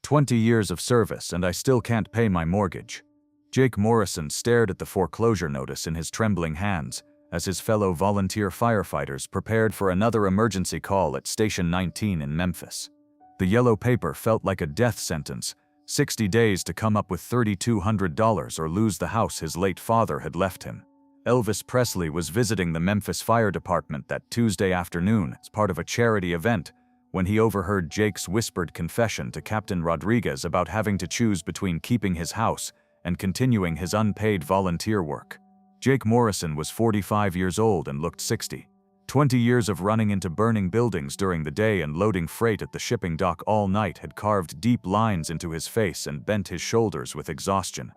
20 years of service and I still can't pay my mortgage. Jake Morrison stared at the foreclosure notice in his trembling hands as his fellow volunteer firefighters prepared for another emergency call at Station 19 in Memphis. The yellow paper felt like a death sentence, 60 days to come up with $3,200 or lose the house his late father had left him. Elvis Presley was visiting the Memphis Fire Department that Tuesday afternoon as part of a charity event when he overheard Jake's whispered confession to Captain Rodriguez about having to choose between keeping his house and continuing his unpaid volunteer work. Jake Morrison was 45 years old and looked 60. 20 years of running into burning buildings during the day and loading freight at the shipping dock all night had carved deep lines into his face and bent his shoulders with exhaustion.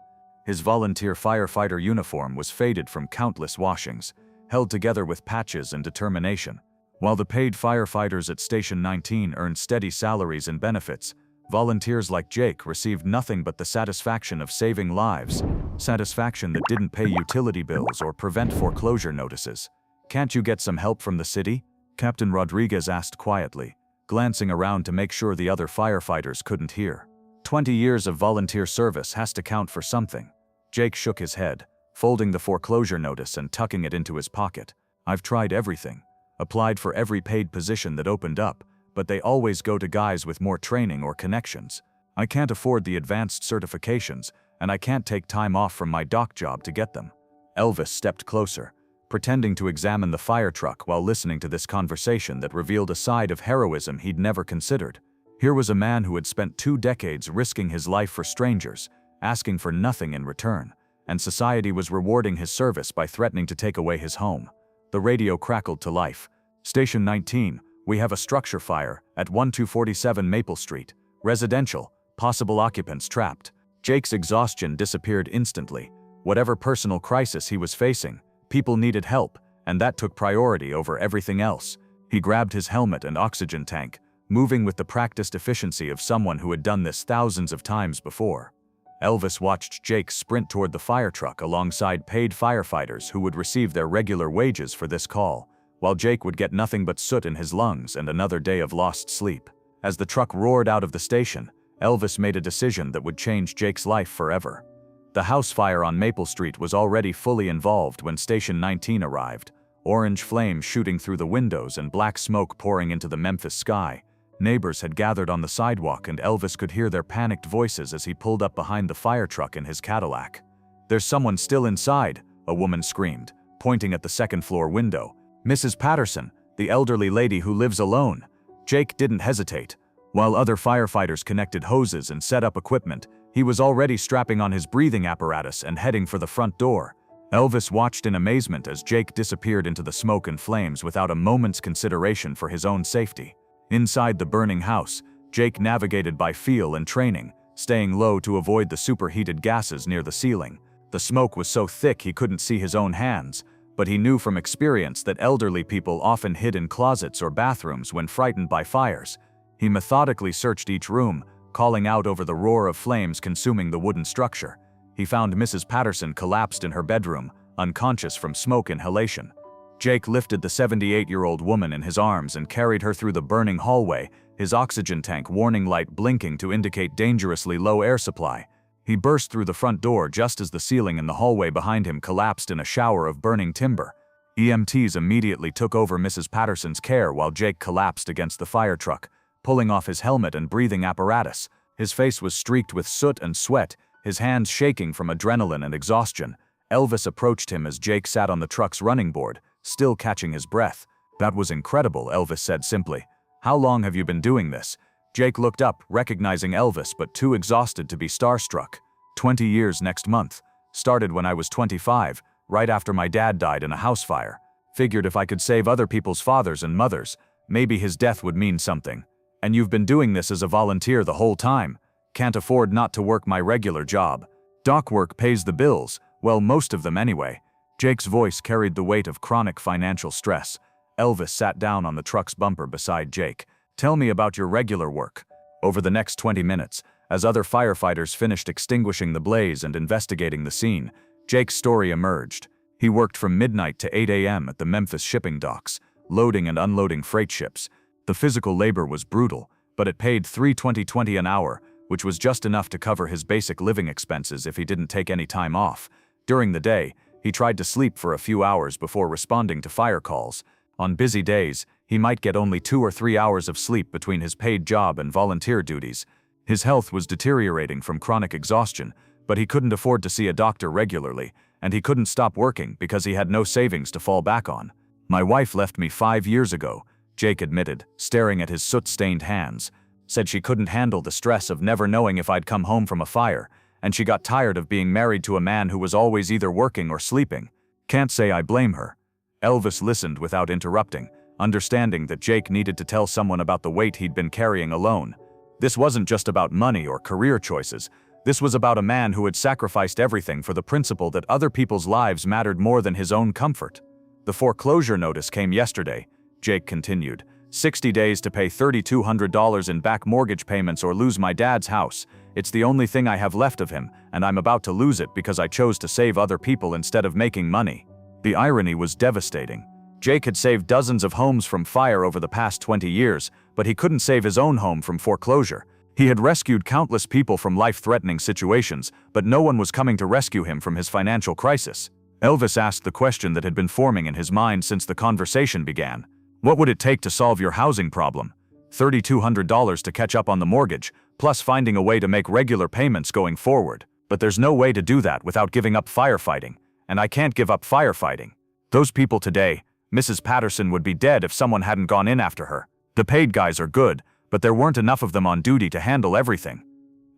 His volunteer firefighter uniform was faded from countless washings, held together with patches and determination. While the paid firefighters at Station 19 earned steady salaries and benefits, volunteers like Jake received nothing but the satisfaction of saving lives, satisfaction that didn't pay utility bills or prevent foreclosure notices. "Can't you get some help from the city?" Captain Rodriguez asked quietly, glancing around to make sure the other firefighters couldn't hear. 20 years of volunteer service has to count for something. Jake shook his head, folding the foreclosure notice and tucking it into his pocket. "I've tried everything. Applied for every paid position that opened up, but they always go to guys with more training or connections. I can't afford the advanced certifications, and I can't take time off from my dock job to get them." Elvis stepped closer, pretending to examine the fire truck while listening to this conversation that revealed a side of heroism he'd never considered. Here was a man who had spent 2 decades risking his life for strangers, asking for nothing in return, and society was rewarding his service by threatening to take away his home. The radio crackled to life. "Station 19, we have a structure fire at 1247 Maple Street. Residential, possible occupants trapped." Jake's exhaustion disappeared instantly. Whatever personal crisis he was facing, people needed help, and that took priority over everything else. He grabbed his helmet and oxygen tank, moving with the practiced efficiency of someone who had done this thousands of times before. Elvis watched Jake sprint toward the fire truck alongside paid firefighters who would receive their regular wages for this call, while Jake would get nothing but soot in his lungs and another day of lost sleep. As the truck roared out of the station, Elvis made a decision that would change Jake's life forever. The house fire on Maple Street was already fully involved when Station 19 arrived, orange flames shooting through the windows and black smoke pouring into the Memphis sky. Neighbors had gathered on the sidewalk and Elvis could hear their panicked voices as he pulled up behind the fire truck in his Cadillac. "There's someone still inside," a woman screamed, pointing at the second-floor window. "Mrs. Patterson, the elderly lady who lives alone." Jake didn't hesitate. While other firefighters connected hoses and set up equipment, he was already strapping on his breathing apparatus and heading for the front door. Elvis watched in amazement as Jake disappeared into the smoke and flames without a moment's consideration for his own safety. Inside the burning house, Jake navigated by feel and training, staying low to avoid the superheated gases near the ceiling. The smoke was so thick he couldn't see his own hands, but he knew from experience that elderly people often hid in closets or bathrooms when frightened by fires. He methodically searched each room, calling out over the roar of flames consuming the wooden structure. He found Mrs. Patterson collapsed in her bedroom, unconscious from smoke inhalation. Jake lifted the 78-year-old woman in his arms and carried her through the burning hallway, his oxygen tank warning light blinking to indicate dangerously low air supply. He burst through the front door just as the ceiling in the hallway behind him collapsed in a shower of burning timber. EMTs immediately took over Mrs. Patterson's care while Jake collapsed against the fire truck, pulling off his helmet and breathing apparatus. His face was streaked with soot and sweat, his hands shaking from adrenaline and exhaustion. Elvis approached him as Jake sat on the truck's running board, still catching his breath. "That was incredible," Elvis said simply. "How long have you been doing this?" Jake looked up, recognizing Elvis but too exhausted to be starstruck. 20 years next month. Started when I was 25, right after my dad died in a house fire. Figured if I could save other people's fathers and mothers, maybe his death would mean something. And you've been doing this as a volunteer the whole time. Can't afford not to work my regular job. Dock work pays the bills, well, most of them anyway." Jake's voice carried the weight of chronic financial stress. Elvis sat down on the truck's bumper beside Jake. "Tell me about your regular work." Over the next 20 minutes, as other firefighters finished extinguishing the blaze and investigating the scene, Jake's story emerged. He worked from midnight to 8 a.m. at the Memphis shipping docks, loading and unloading freight ships. The physical labor was brutal, but it paid $3.20 an hour, which was just enough to cover his basic living expenses if he didn't take any time off. During the day, he tried to sleep for a few hours before responding to fire calls. On busy days, he might get only 2 or 3 hours of sleep between his paid job and volunteer duties. His health was deteriorating from chronic exhaustion, but he couldn't afford to see a doctor regularly, and he couldn't stop working because he had no savings to fall back on. "My wife left me 5 years ago," Jake admitted, staring at his soot-stained hands. "Said she couldn't handle the stress of never knowing if I'd come home from a fire, and she got tired of being married to a man who was always either working or sleeping. Can't say I blame her." Elvis listened without interrupting, understanding that Jake needed to tell someone about the weight he'd been carrying alone. This wasn't just about money or career choices. This was about a man who had sacrificed everything for the principle that other people's lives mattered more than his own comfort. "The foreclosure notice came yesterday," Jake continued. 60 days to pay $3,200 in back mortgage payments or lose my dad's house. It's the only thing I have left of him, and I'm about to lose it because I chose to save other people instead of making money." The irony was devastating. Jake had saved dozens of homes from fire over the past 20 years, but he couldn't save his own home from foreclosure. He had rescued countless people from life-threatening situations, but no one was coming to rescue him from his financial crisis. Elvis asked the question that had been forming in his mind since the conversation began. What would it take to solve your housing problem? $3,200 to catch up on the mortgage, plus finding a way to make regular payments going forward. But there's no way to do that without giving up firefighting, and I can't give up firefighting. Those people today, Mrs. Patterson would be dead if someone hadn't gone in after her. The paid guys are good, but there weren't enough of them on duty to handle everything.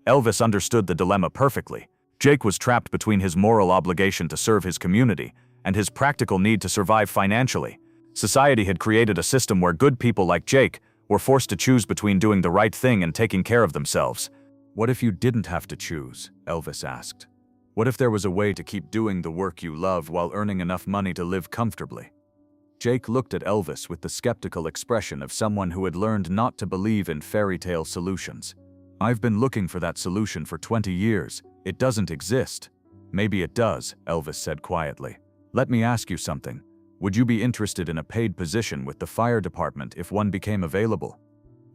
Elvis understood the dilemma perfectly. Jake was trapped between his moral obligation to serve his community and his practical need to survive financially. Society had created a system where good people like Jake were forced to choose between doing the right thing and taking care of themselves. "What if you didn't have to choose?" Elvis asked. "What if there was a way to keep doing the work you love while earning enough money to live comfortably?" Jake looked at Elvis with the skeptical expression of someone who had learned not to believe in fairy tale solutions. "I've been looking for that solution for 20 years. It doesn't exist." "Maybe it does," Elvis said quietly. "Let me ask you something. Would you be interested in a paid position with the fire department if one became available?"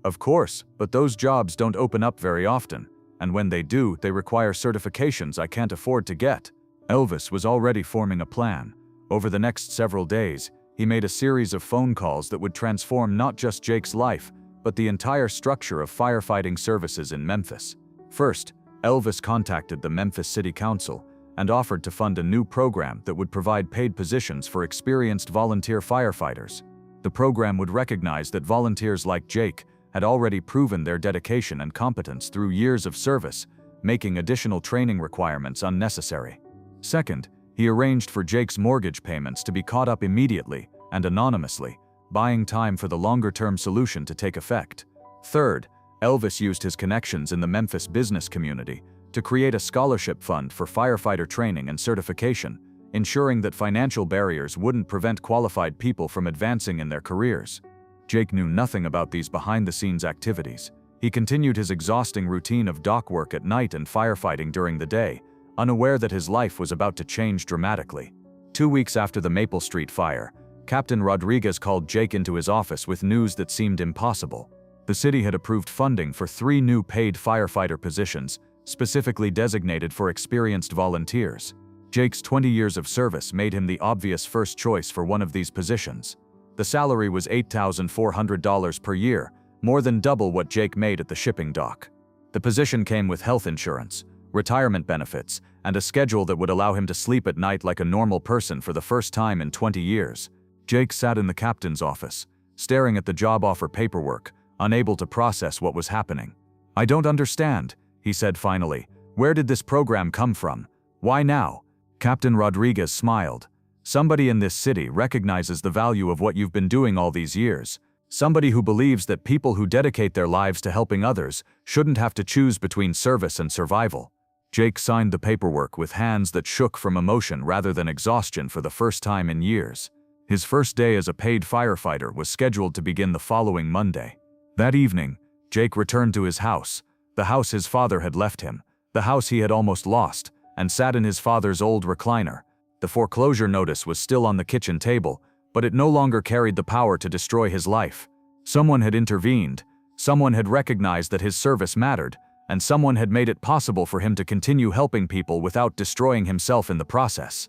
"Of course, but those jobs don't open up very often, and when they do, they require certifications I can't afford to get." Elvis was already forming a plan. Over the next several days, he made a series of phone calls that would transform not just Jake's life, but the entire structure of firefighting services in Memphis. First, Elvis contacted the Memphis City Council and offered to fund a new program that would provide paid positions for experienced volunteer firefighters. The program would recognize that volunteers like Jake had already proven their dedication and competence through years of service, making additional training requirements unnecessary. Second, he arranged for Jake's mortgage payments to be caught up immediately and anonymously, buying time for the longer-term solution to take effect. Third, Elvis used his connections in the Memphis business community to create a scholarship fund for firefighter training and certification, ensuring that financial barriers wouldn't prevent qualified people from advancing in their careers. Jake knew nothing about these behind-the-scenes activities. He continued his exhausting routine of dock work at night and firefighting during the day, unaware that his life was about to change dramatically. 2 weeks after the Maple Street fire, Captain Rodriguez called Jake into his office with news that seemed impossible. The city had approved funding for 3 new paid firefighter positions, specifically designated for experienced volunteers. Jake's 20 years of service made him the obvious first choice for one of these positions. The salary was $8,400 per year, more than double what Jake made at the shipping dock. The position came with health insurance, retirement benefits, and a schedule that would allow him to sleep at night like a normal person for the first time in 20 years. Jake sat in the captain's office, staring at the job offer paperwork, unable to process what was happening. "I don't understand," he said finally. "Where did this program come from? Why now?" Captain Rodriguez smiled. "Somebody in this city recognizes the value of what you've been doing all these years. Somebody who believes that people who dedicate their lives to helping others shouldn't have to choose between service and survival." Jake signed the paperwork with hands that shook from emotion rather than exhaustion for the first time in years. His first day as a paid firefighter was scheduled to begin the following Monday. That evening, Jake returned to his house, the house his father had left him, the house he had almost lost, and sat in his father's old recliner. The foreclosure notice was still on the kitchen table, but it no longer carried the power to destroy his life. Someone had intervened. Someone had recognized that his service mattered, and someone had made it possible for him to continue helping people without destroying himself in the process.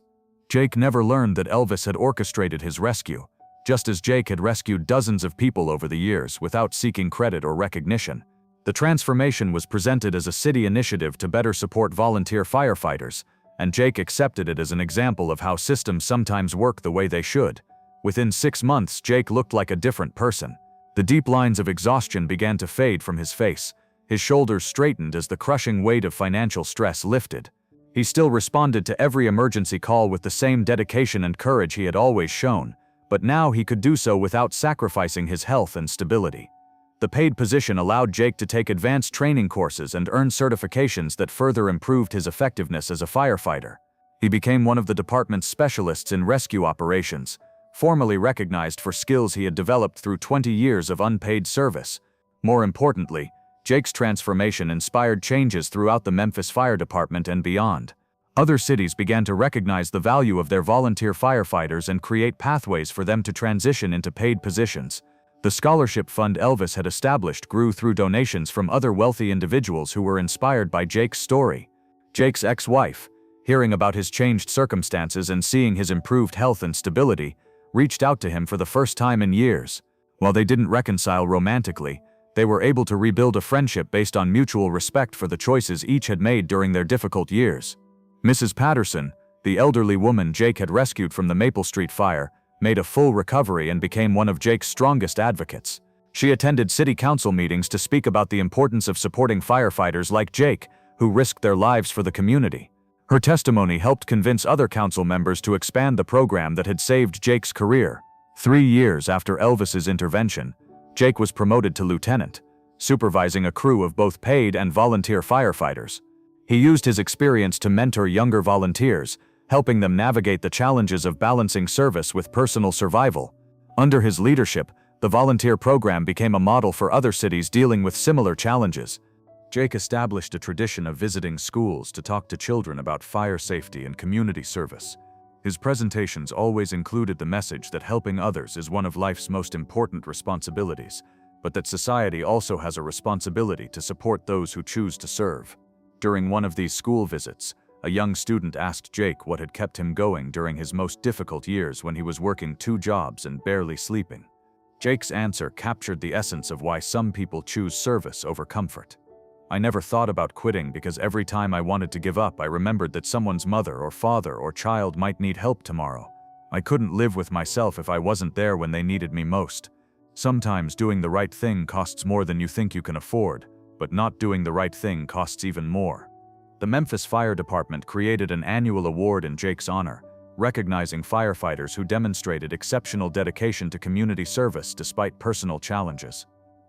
Jake never learned that Elvis had orchestrated his rescue, just as Jake had rescued dozens of people over the years without seeking credit or recognition. The transformation was presented as a city initiative to better support volunteer firefighters, and Jake accepted it as an example of how systems sometimes work the way they should. Within 6 months, Jake looked like a different person. The deep lines of exhaustion began to fade from his face. His shoulders straightened as the crushing weight of financial stress lifted. He still responded to every emergency call with the same dedication and courage he had always shown, but now he could do so without sacrificing his health and stability. The paid position allowed Jake to take advanced training courses and earn certifications that further improved his effectiveness as a firefighter. He became one of the department's specialists in rescue operations, formally recognized for skills he had developed through 20 years of unpaid service. More importantly, Jake's transformation inspired changes throughout the Memphis Fire Department and beyond. Other cities began to recognize the value of their volunteer firefighters and create pathways for them to transition into paid positions. The scholarship fund Elvis had established grew through donations from other wealthy individuals who were inspired by Jake's story. Jake's ex-wife, hearing about his changed circumstances and seeing his improved health and stability, reached out to him for the first time in years. While they didn't reconcile romantically, they were able to rebuild a friendship based on mutual respect for the choices each had made during their difficult years. Mrs. Patterson, the elderly woman Jake had rescued from the Maple Street fire, made a full recovery and became one of Jake's strongest advocates. She attended city council meetings to speak about the importance of supporting firefighters like Jake, who risked their lives for the community. Her testimony helped convince other council members to expand the program that had saved Jake's career. 3 years after Elvis's intervention, Jake was promoted to lieutenant, supervising a crew of both paid and volunteer firefighters. He used his experience to mentor younger volunteers, helping them navigate the challenges of balancing service with personal survival. Under his leadership, the volunteer program became a model for other cities dealing with similar challenges. Jake established a tradition of visiting schools to talk to children about fire safety and community service. His presentations always included the message that helping others is one of life's most important responsibilities, but that society also has a responsibility to support those who choose to serve. During one of these school visits, a young student asked Jake what had kept him going during his most difficult years when he was working 2 jobs and barely sleeping. Jake's answer captured the essence of why some people choose service over comfort. "I never thought about quitting because every time I wanted to give up, I remembered that someone's mother or father or child might need help tomorrow. I couldn't live with myself if I wasn't there when they needed me most. Sometimes doing the right thing costs more than you think you can afford, but not doing the right thing costs even more." The Memphis Fire Department created an annual award in Jake's honor, recognizing firefighters who demonstrated exceptional dedication to community service despite personal challenges.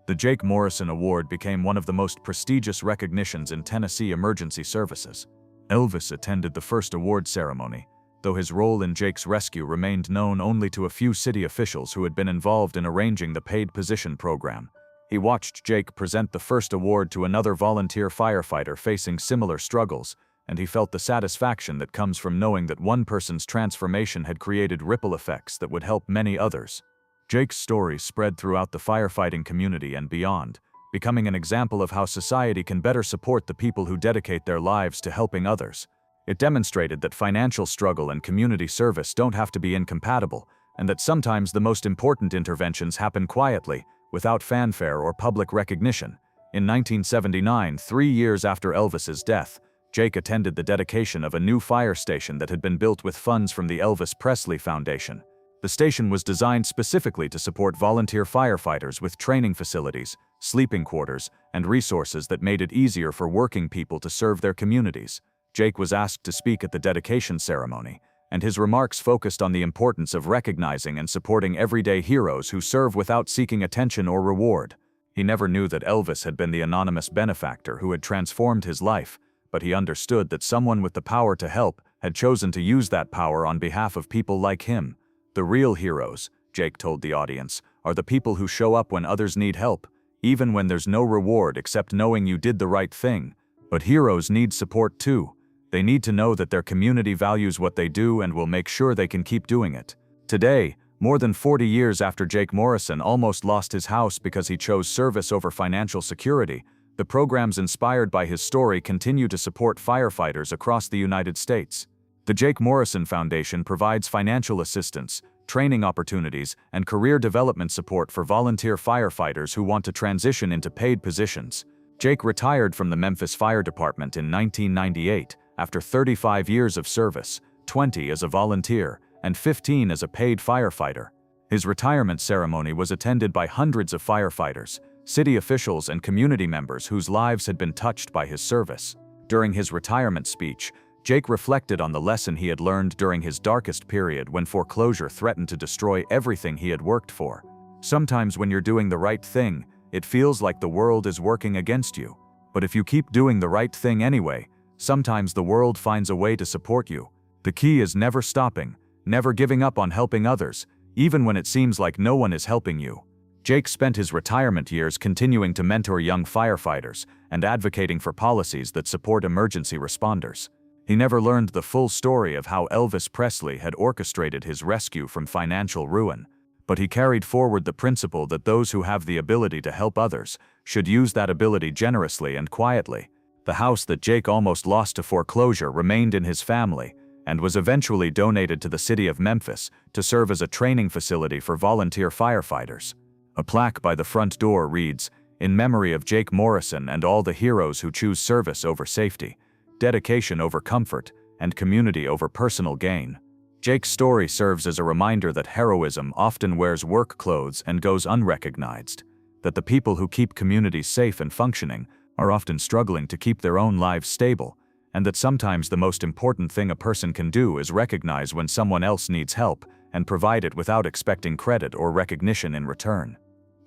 The Jake Morrison Award became one of the most prestigious recognitions in Tennessee emergency services. Elvis attended the first award ceremony, though his role in Jake's rescue remained known only to a few city officials who had been involved in arranging the paid position program. He watched Jake present the first award to another volunteer firefighter facing similar struggles, and he felt the satisfaction that comes from knowing that one person's transformation had created ripple effects that would help many others. Jake's story spread throughout the firefighting community and beyond, becoming an example of how society can better support the people who dedicate their lives to helping others. It demonstrated that financial struggle and community service don't have to be incompatible, and that sometimes the most important interventions happen quietly, without fanfare or public recognition. In 1979, 3 years after Elvis's death, Jake attended the dedication of a new fire station that had been built with funds from the Elvis Presley Foundation. The station was designed specifically to support volunteer firefighters with training facilities, sleeping quarters, and resources that made it easier for working people to serve their communities. Jake was asked to speak at the dedication ceremony, and his remarks focused on the importance of recognizing and supporting everyday heroes who serve without seeking attention or reward. He never knew that Elvis had been the anonymous benefactor who had transformed his life, but he understood that someone with the power to help had chosen to use that power on behalf of people like him. "The real heroes," Jake told the audience, "are the people who show up when others need help, even when there's no reward except knowing you did the right thing. But heroes need support too. They need to know that their community values what they do and will make sure they can keep doing it." Today, more than 40 years after Jake Morrison almost lost his house because he chose service over financial security, The programs inspired by his story continue to support firefighters across the United States. The Jake Morrison Foundation provides financial assistance, training opportunities, and career development support for volunteer firefighters who want to transition into paid positions. Jake retired from the Memphis Fire Department in 1998 after 35 years of service, 20 as a volunteer, and 15 as a paid firefighter. His retirement ceremony was attended by hundreds of firefighters, city officials, and community members whose lives had been touched by his service. During his retirement speech, Jake reflected on the lesson he had learned during his darkest period when foreclosure threatened to destroy everything he had worked for. Sometimes when you're doing the right thing, it feels like the world is working against you. But if you keep doing the right thing anyway, sometimes the world finds a way to support you. The key is never stopping, never giving up on helping others, even when it seems like no one is helping you. Jake spent his retirement years continuing to mentor young firefighters and advocating for policies that support emergency responders. He never learned the full story of how Elvis Presley had orchestrated his rescue from financial ruin, but he carried forward the principle that those who have the ability to help others should use that ability generously and quietly. The house that Jake almost lost to foreclosure remained in his family and was eventually donated to the city of Memphis to serve as a training facility for volunteer firefighters. A plaque by the front door reads, "In memory of Jake Morrison and all the heroes who choose service over safety, dedication over comfort, and community over personal gain." Jake's story serves as a reminder that heroism often wears work clothes and goes unrecognized, that the people who keep communities safe and functioning are often struggling to keep their own lives stable, and that sometimes the most important thing a person can do is recognize when someone else needs help and provide it without expecting credit or recognition in return.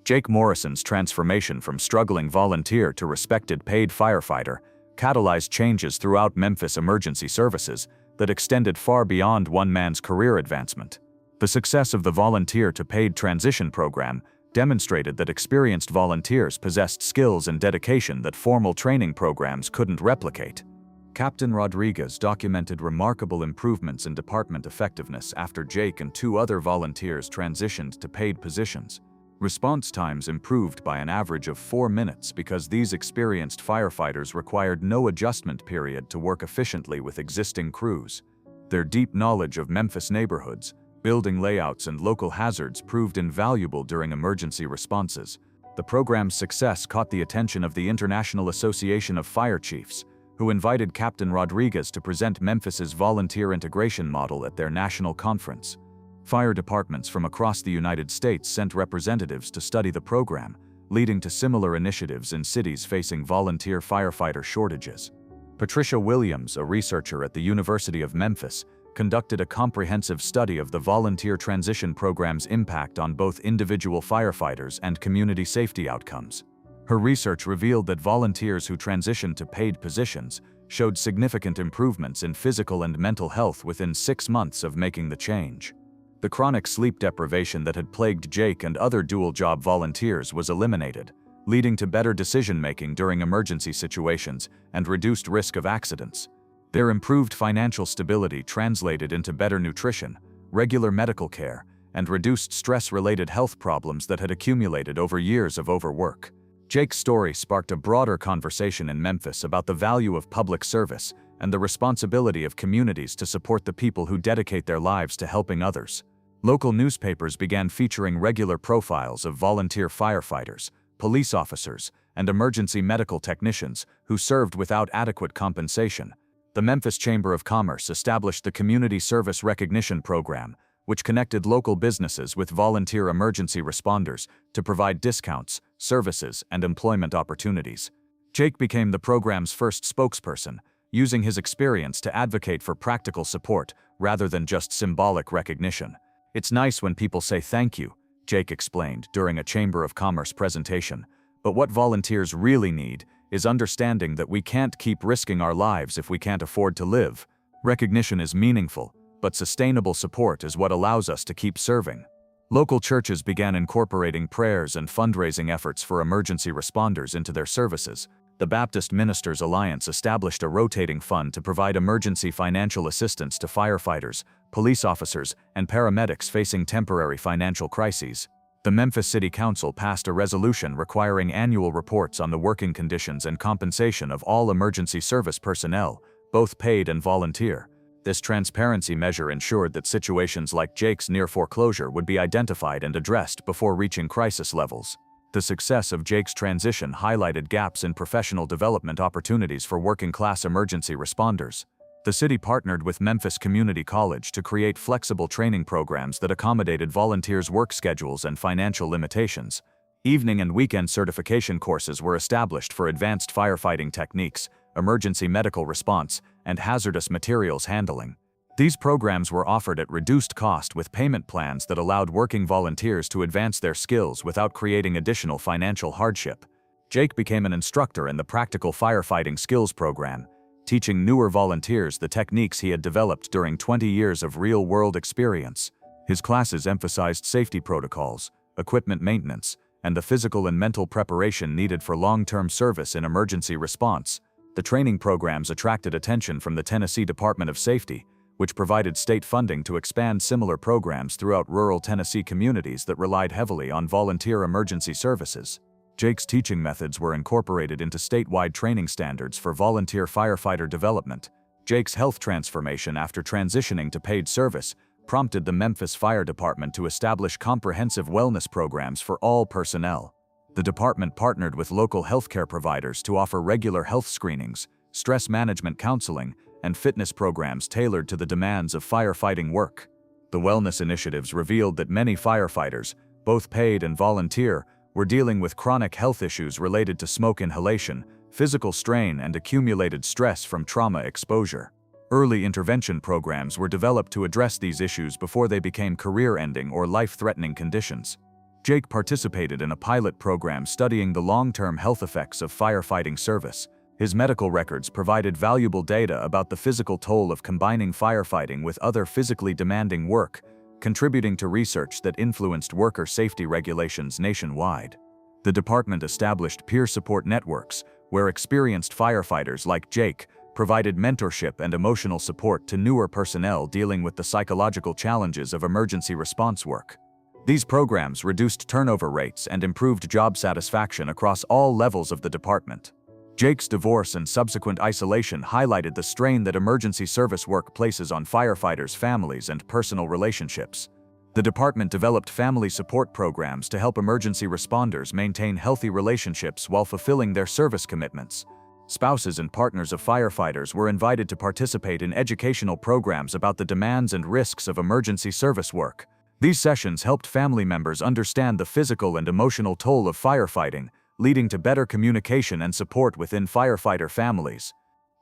Jake Morrison's transformation from struggling volunteer to respected paid firefighter catalyzed changes throughout Memphis emergency services that extended far beyond one man's career advancement. The success of the volunteer to paid transition program demonstrated that experienced volunteers possessed skills and dedication that formal training programs couldn't replicate. Captain Rodriguez documented remarkable improvements in department effectiveness after Jake and 2 other volunteers transitioned to paid positions. Response times improved by an average of 4 minutes because these experienced firefighters required no adjustment period to work efficiently with existing crews. Their deep knowledge of Memphis neighborhoods, building layouts, and local hazards proved invaluable during emergency responses. The program's success caught the attention of the International Association of Fire Chiefs, who invited Captain Rodriguez to present Memphis's volunteer integration model at their national conference. Fire departments from across the United States sent representatives to study the program, leading to similar initiatives in cities facing volunteer firefighter shortages. Patricia Williams, a researcher at the University of Memphis, conducted a comprehensive study of the volunteer transition program's impact on both individual firefighters and community safety outcomes. Her research revealed that volunteers who transitioned to paid positions showed significant improvements in physical and mental health within 6 months of making the change. The chronic sleep deprivation that had plagued Jake and other dual-job volunteers was eliminated, leading to better decision-making during emergency situations and reduced risk of accidents. Their improved financial stability translated into better nutrition, regular medical care, and reduced stress-related health problems that had accumulated over years of overwork. Jake's story sparked a broader conversation in Memphis about the value of public service and the responsibility of communities to support the people who dedicate their lives to helping others. Local newspapers began featuring regular profiles of volunteer firefighters, police officers, and emergency medical technicians who served without adequate compensation. The Memphis Chamber of Commerce established the Community Service Recognition Program, which connected local businesses with volunteer emergency responders to provide discounts, services, and employment opportunities. Jake became the program's first spokesperson, using his experience to advocate for practical support rather than just symbolic recognition. "It's nice when people say thank you," Jake explained during a Chamber of Commerce presentation, "but what volunteers really need is understanding that we can't keep risking our lives if we can't afford to live. Recognition is meaningful, but sustainable support is what allows us to keep serving." Local churches began incorporating prayers and fundraising efforts for emergency responders into their services. The Baptist Ministers Alliance established a rotating fund to provide emergency financial assistance to firefighters, police officers, and paramedics facing temporary financial crises. The Memphis City Council passed a resolution requiring annual reports on the working conditions and compensation of all emergency service personnel, both paid and volunteer. This transparency measure ensured that situations like Jake's near foreclosure would be identified and addressed before reaching crisis levels. The success of Jake's transition highlighted gaps in professional development opportunities for working-class emergency responders. The city partnered with Memphis Community College to create flexible training programs that accommodated volunteers' work schedules and financial limitations. Evening and weekend certification courses were established for advanced firefighting techniques, emergency medical response, and hazardous materials handling. These programs were offered at reduced cost with payment plans that allowed working volunteers to advance their skills without creating additional financial hardship. Jake became an instructor in the Practical Firefighting Skills program, teaching newer volunteers the techniques he had developed during 20 years of real-world experience. His classes emphasized safety protocols, equipment maintenance, and the physical and mental preparation needed for long-term service in emergency response. The training programs attracted attention from the Tennessee Department of Safety, which provided state funding to expand similar programs throughout rural Tennessee communities that relied heavily on volunteer emergency services. Jake's teaching methods were incorporated into statewide training standards for volunteer firefighter development. Jake's health transformation after transitioning to paid service prompted the Memphis Fire Department to establish comprehensive wellness programs for all personnel. The department partnered with local healthcare providers to offer regular health screenings, stress management counseling, and fitness programs tailored to the demands of firefighting work. The wellness initiatives revealed that many firefighters, both paid and volunteer, were dealing with chronic health issues related to smoke inhalation, physical strain, and accumulated stress from trauma exposure. Early intervention programs were developed to address these issues before they became career-ending or life-threatening conditions. Jake participated in a pilot program studying the long-term health effects of firefighting service. His medical records provided valuable data about the physical toll of combining firefighting with other physically demanding work, contributing to research that influenced worker safety regulations nationwide. The department established peer support networks, where experienced firefighters like Jake provided mentorship and emotional support to newer personnel dealing with the psychological challenges of emergency response work. These programs reduced turnover rates and improved job satisfaction across all levels of the department. Jake's divorce and subsequent isolation highlighted the strain that emergency service work places on firefighters' families and personal relationships. The department developed family support programs to help emergency responders maintain healthy relationships while fulfilling their service commitments. Spouses and partners of firefighters were invited to participate in educational programs about the demands and risks of emergency service work. These sessions helped family members understand the physical and emotional toll of firefighting, leading to better communication and support within firefighter families.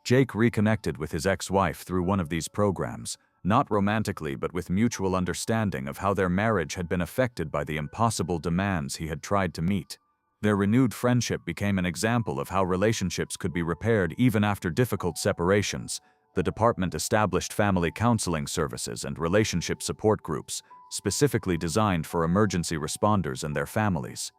Jake reconnected with his ex-wife through one of these programs, not romantically but with mutual understanding of how their marriage had been affected by the impossible demands he had tried to meet. Their renewed friendship became an example of how relationships could be repaired even after difficult separations. The department established family counseling services and relationship support groups, specifically designed for emergency responders and their families.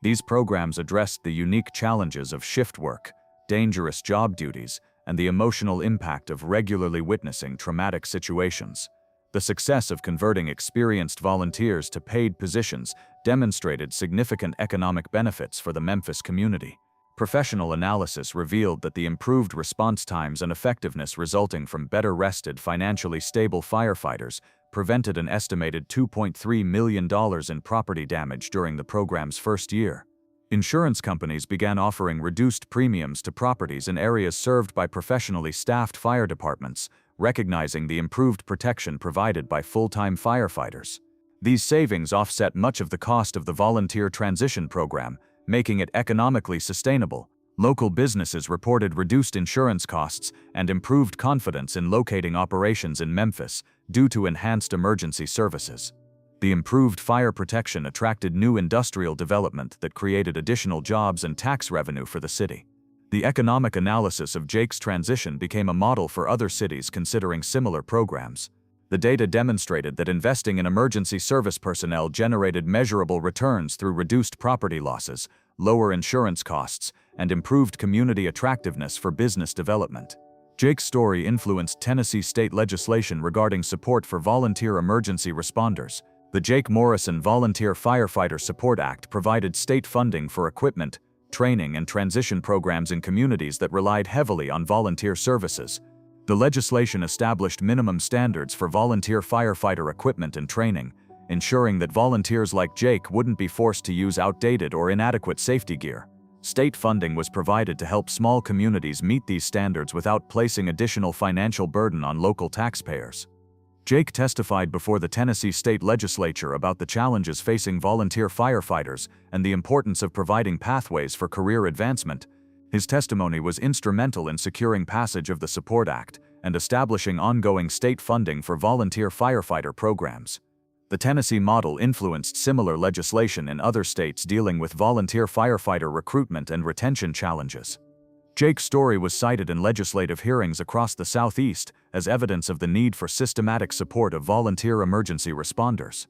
These programs addressed the unique challenges of shift work, dangerous job duties, and the emotional impact of regularly witnessing traumatic situations. The success of converting experienced volunteers to paid positions demonstrated significant economic benefits for the Memphis community. Professional analysis revealed that the improved response times and effectiveness resulting from better rested, financially stable firefighters prevented an estimated $2.3 million in property damage during the program's first year. Insurance companies began offering reduced premiums to properties in areas served by professionally staffed fire departments, recognizing the improved protection provided by full-time firefighters. These savings offset much of the cost of the volunteer transition program, making it economically sustainable. Local businesses reported reduced insurance costs and improved confidence in locating operations in Memphis due to enhanced emergency services. The improved fire protection attracted new industrial development that created additional jobs and tax revenue for the city. The economic analysis of Jake's transition became a model for other cities considering similar programs. The data demonstrated that investing in emergency service personnel generated measurable returns through reduced property losses, lower insurance costs, and improved community attractiveness for business development. Jake's story influenced Tennessee state legislation regarding support for volunteer emergency responders. The Jake Morrison Volunteer Firefighter Support Act provided state funding for equipment, training, and transition programs in communities that relied heavily on volunteer services. The legislation established minimum standards for volunteer firefighter equipment and training, ensuring that volunteers like Jake wouldn't be forced to use outdated or inadequate safety gear. State funding was provided to help small communities meet these standards without placing additional financial burden on local taxpayers. Jake testified before the Tennessee State Legislature about the challenges facing volunteer firefighters and the importance of providing pathways for career advancement. His testimony was instrumental in securing passage of the Support Act and establishing ongoing state funding for volunteer firefighter programs. The Tennessee model influenced similar legislation in other states dealing with volunteer firefighter recruitment and retention challenges. Jake's story was cited in legislative hearings across the Southeast as evidence of the need for systematic support of volunteer emergency responders.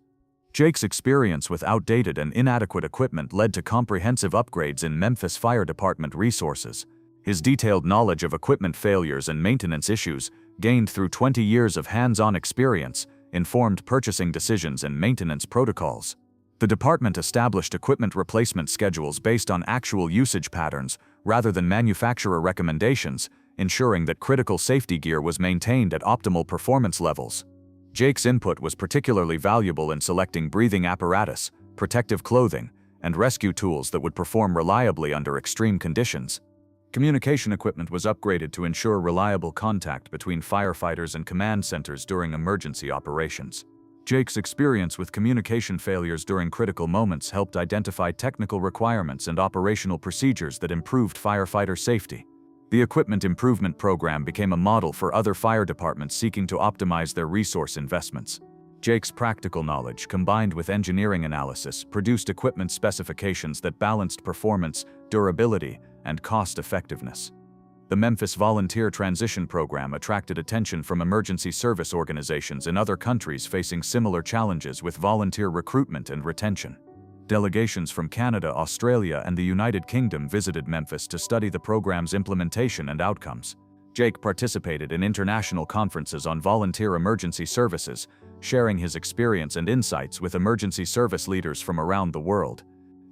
Jake's experience with outdated and inadequate equipment led to comprehensive upgrades in Memphis Fire Department resources. His detailed knowledge of equipment failures and maintenance issues, gained through 20 years of hands-on experience, informed purchasing decisions and maintenance protocols. The department established equipment replacement schedules based on actual usage patterns rather than manufacturer recommendations, ensuring that critical safety gear was maintained at optimal performance levels. Jake's input was particularly valuable in selecting breathing apparatus, protective clothing, and rescue tools that would perform reliably under extreme conditions. Communication equipment was upgraded to ensure reliable contact between firefighters and command centers during emergency operations. Jake's experience with communication failures during critical moments helped identify technical requirements and operational procedures that improved firefighter safety. The Equipment Improvement Program became a model for other fire departments seeking to optimize their resource investments. Jake's practical knowledge, combined with engineering analysis, produced equipment specifications that balanced performance, durability, and cost-effectiveness. The Memphis Volunteer Transition Program attracted attention from emergency service organizations in other countries facing similar challenges with volunteer recruitment and retention. Delegations from Canada, Australia, and the United Kingdom visited Memphis to study the program's implementation and outcomes. Jake participated in international conferences on volunteer emergency services, sharing his experience and insights with emergency service leaders from around the world.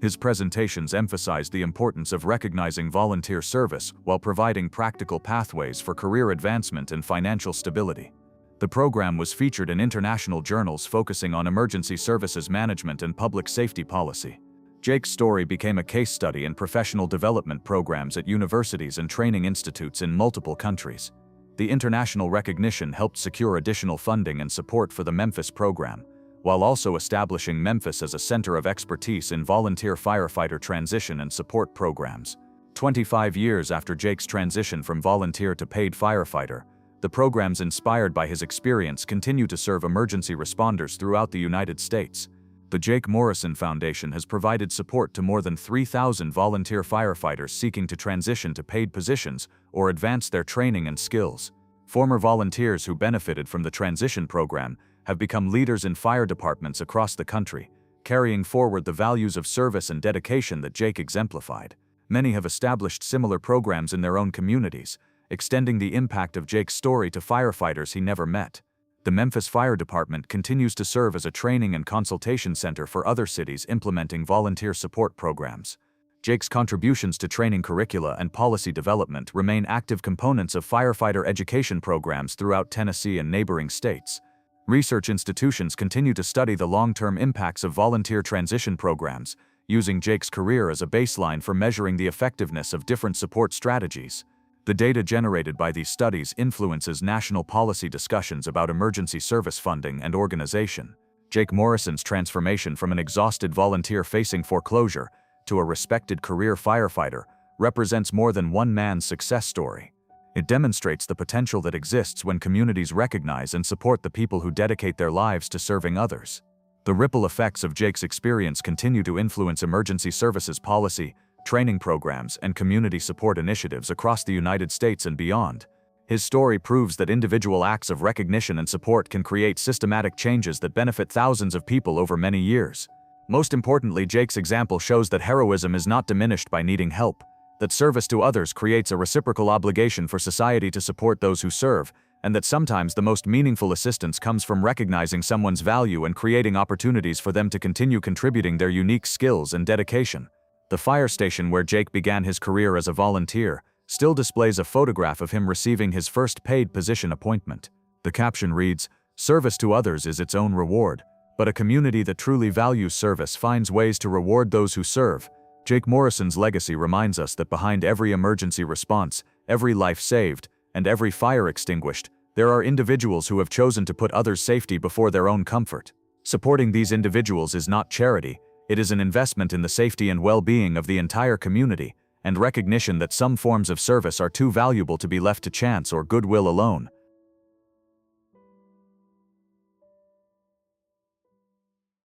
His presentations emphasized the importance of recognizing volunteer service while providing practical pathways for career advancement and financial stability. The program was featured in international journals focusing on emergency services management and public safety policy. Jake's story became a case study in professional development programs at universities and training institutes in multiple countries. The international recognition helped secure additional funding and support for the Memphis program, while also establishing Memphis as a center of expertise in volunteer firefighter transition and support programs. 25 years after Jake's transition from volunteer to paid firefighter, the programs inspired by his experience continue to serve emergency responders throughout the United States. The Jake Morrison Foundation has provided support to more than 3,000 volunteer firefighters seeking to transition to paid positions or advance their training and skills. Former volunteers who benefited from the transition program have become leaders in fire departments across the country, carrying forward the values of service and dedication that Jake exemplified. Many have established similar programs in their own communities, extending the impact of Jake's story to firefighters he never met. The Memphis Fire Department continues to serve as a training and consultation center for other cities implementing volunteer support programs. Jake's contributions to training curricula and policy development remain active components of firefighter education programs throughout Tennessee and neighboring states. Research institutions continue to study the long-term impacts of volunteer transition programs, using Jake's career as a baseline for measuring the effectiveness of different support strategies. The data generated by these studies influences national policy discussions about emergency service funding and organization. Jake Morrison's transformation from an exhausted volunteer facing foreclosure to a respected career firefighter represents more than one man's success story. It demonstrates the potential that exists when communities recognize and support the people who dedicate their lives to serving others. The ripple effects of Jake's experience continue to influence emergency services policy, training programs, and community support initiatives across the United States and beyond. His story proves that individual acts of recognition and support can create systematic changes that benefit thousands of people over many years. Most importantly, Jake's example shows that heroism is not diminished by needing help, that service to others creates a reciprocal obligation for society to support those who serve, and that sometimes the most meaningful assistance comes from recognizing someone's value and creating opportunities for them to continue contributing their unique skills and dedication. The fire station where Jake began his career as a volunteer still displays a photograph of him receiving his first paid position appointment. The caption reads, "Service to others is its own reward, but a community that truly values service finds ways to reward those who serve." Jake Morrison's legacy reminds us that behind every emergency response, every life saved, and every fire extinguished, there are individuals who have chosen to put others' safety before their own comfort. Supporting these individuals is not charity, it is an investment in the safety and well-being of the entire community, and recognition that some forms of service are too valuable to be left to chance or goodwill alone.